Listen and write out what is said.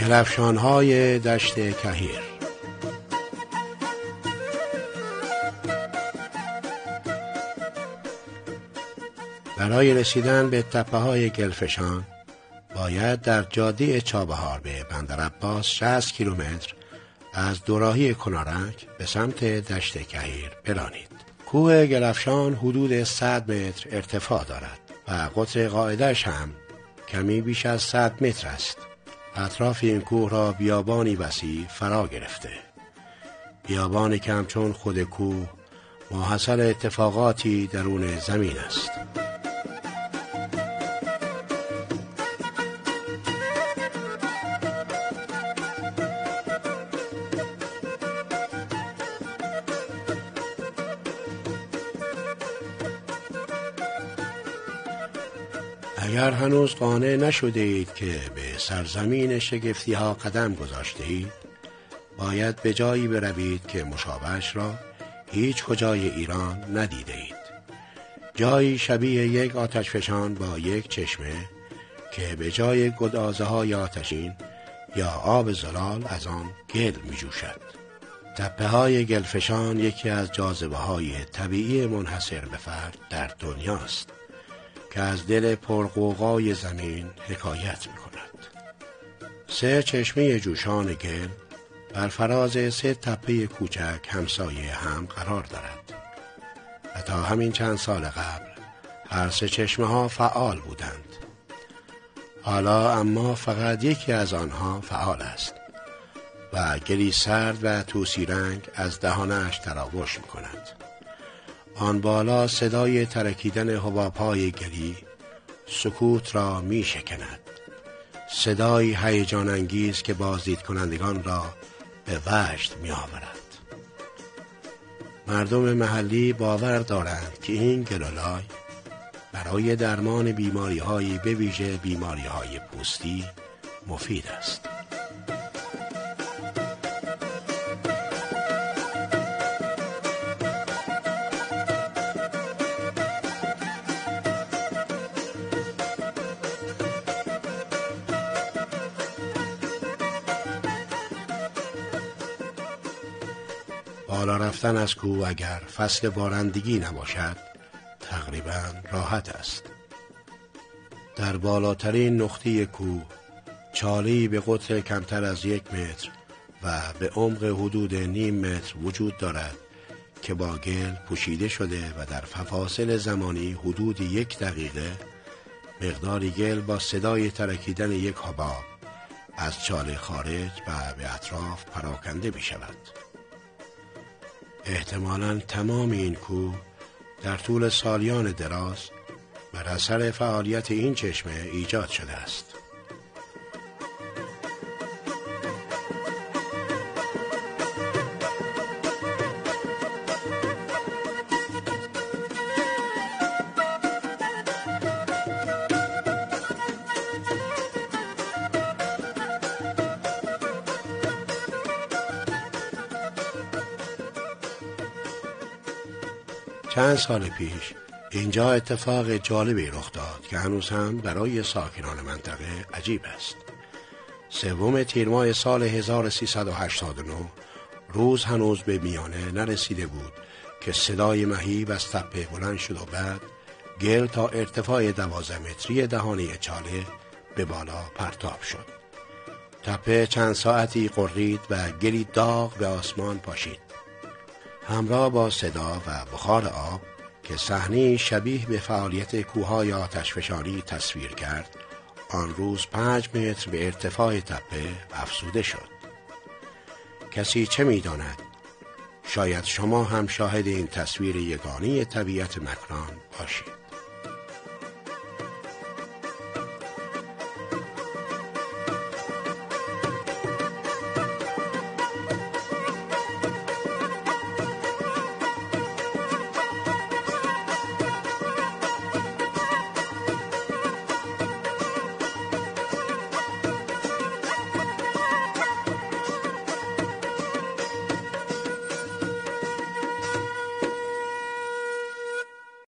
گلفشان‌های دشت کهیر. برای رسیدن به تپه‌های گلفشان باید در جاده چابهار به بندرعباس 60 کیلومتر از دوراهی کنارک به سمت دشت کهیر برانید. کوه گلفشان حدود 100 متر ارتفاع دارد و قطر قاعده‌اش هم کمی بیش از 100 متر است. اطراف این کوه را بیابانی وسیع فرا گرفته. بیابانی که همچون خود کوه ماحصل اتفاقاتی درون زمین است. اگر هنوز قانع نشده اید که به سرزمین شگفتی ها قدم گذاشته اید، باید به جایی بروید که مشابهش را هیچ کجای ایران ندیده اید. جایی شبیه یک آتشفشان با یک چشمه که به جای گدازه های آتشین یا آب زلال از آن گل می جوشد. تپه های گلفشان یکی از جاذبه های طبیعی منحصر به فرد در دنیاست که از دل پرغوغای زمین حکایت می کند. 3 چشمه جوشان گل بر فراز 3 تپه کوچک همسایه هم قرار دارد و تا همین چند سال قبل هر 3 چشمه ها فعال بودند. حالا اما فقط یکی از آنها فعال است و گلی سرد و طوسی رنگ از دهانش تراوش می کند. آن بالا صدای ترکیدن حباب‌های گلی سکوت را می شکند. صدای هیجان انگیز که بازدید کنندگان را به وجد می آورد. مردم محلی باور دارند که این گلولای برای درمان بیماری‌های به ویژه بیماری‌های پوستی مفید است. بالا رفتن از کوه اگر فصل بارندگی نباشد تقریبا راحت است. در بالاترین نقطه کوه چاله‌ای به قطر کمتر از 1 متر و به عمق حدود نیم متر وجود دارد که با گل پوشیده شده و در فواصل زمانی حدود 1 دقیقه مقداری گل با صدای ترکیدن یک حباب از چاله خارج و به اطراف پراکنده می شود. احتمالاً تمام این کوه در طول سالیان دراز بر اثر فعالیت این چشمه ایجاد شده است. چند سال پیش اینجا اتفاق جالبی رخ داد که هنوز هم برای ساکنان منطقه عجیب است. 3 تیر ماه سال 1389 روز هنوز به میانه نرسیده بود که صدای مهیب از تپه بلند شد و بعد گل تا ارتفاع 12 متری دهانه چاله به بالا پرتاب شد. تپه چند ساعتی قرید و گلی داغ به آسمان پاشید. همراه با صدا و بخار آب که صحنه‌ای شبیه به فعالیت کوههای آتشفشانی تصویر کرد، آن روز 5 متر به ارتفاع تپه افزوده شد. کسی چه می‌داند؟ شاید شما هم شاهد این تصویر یگانه طبیعت مکران باشید.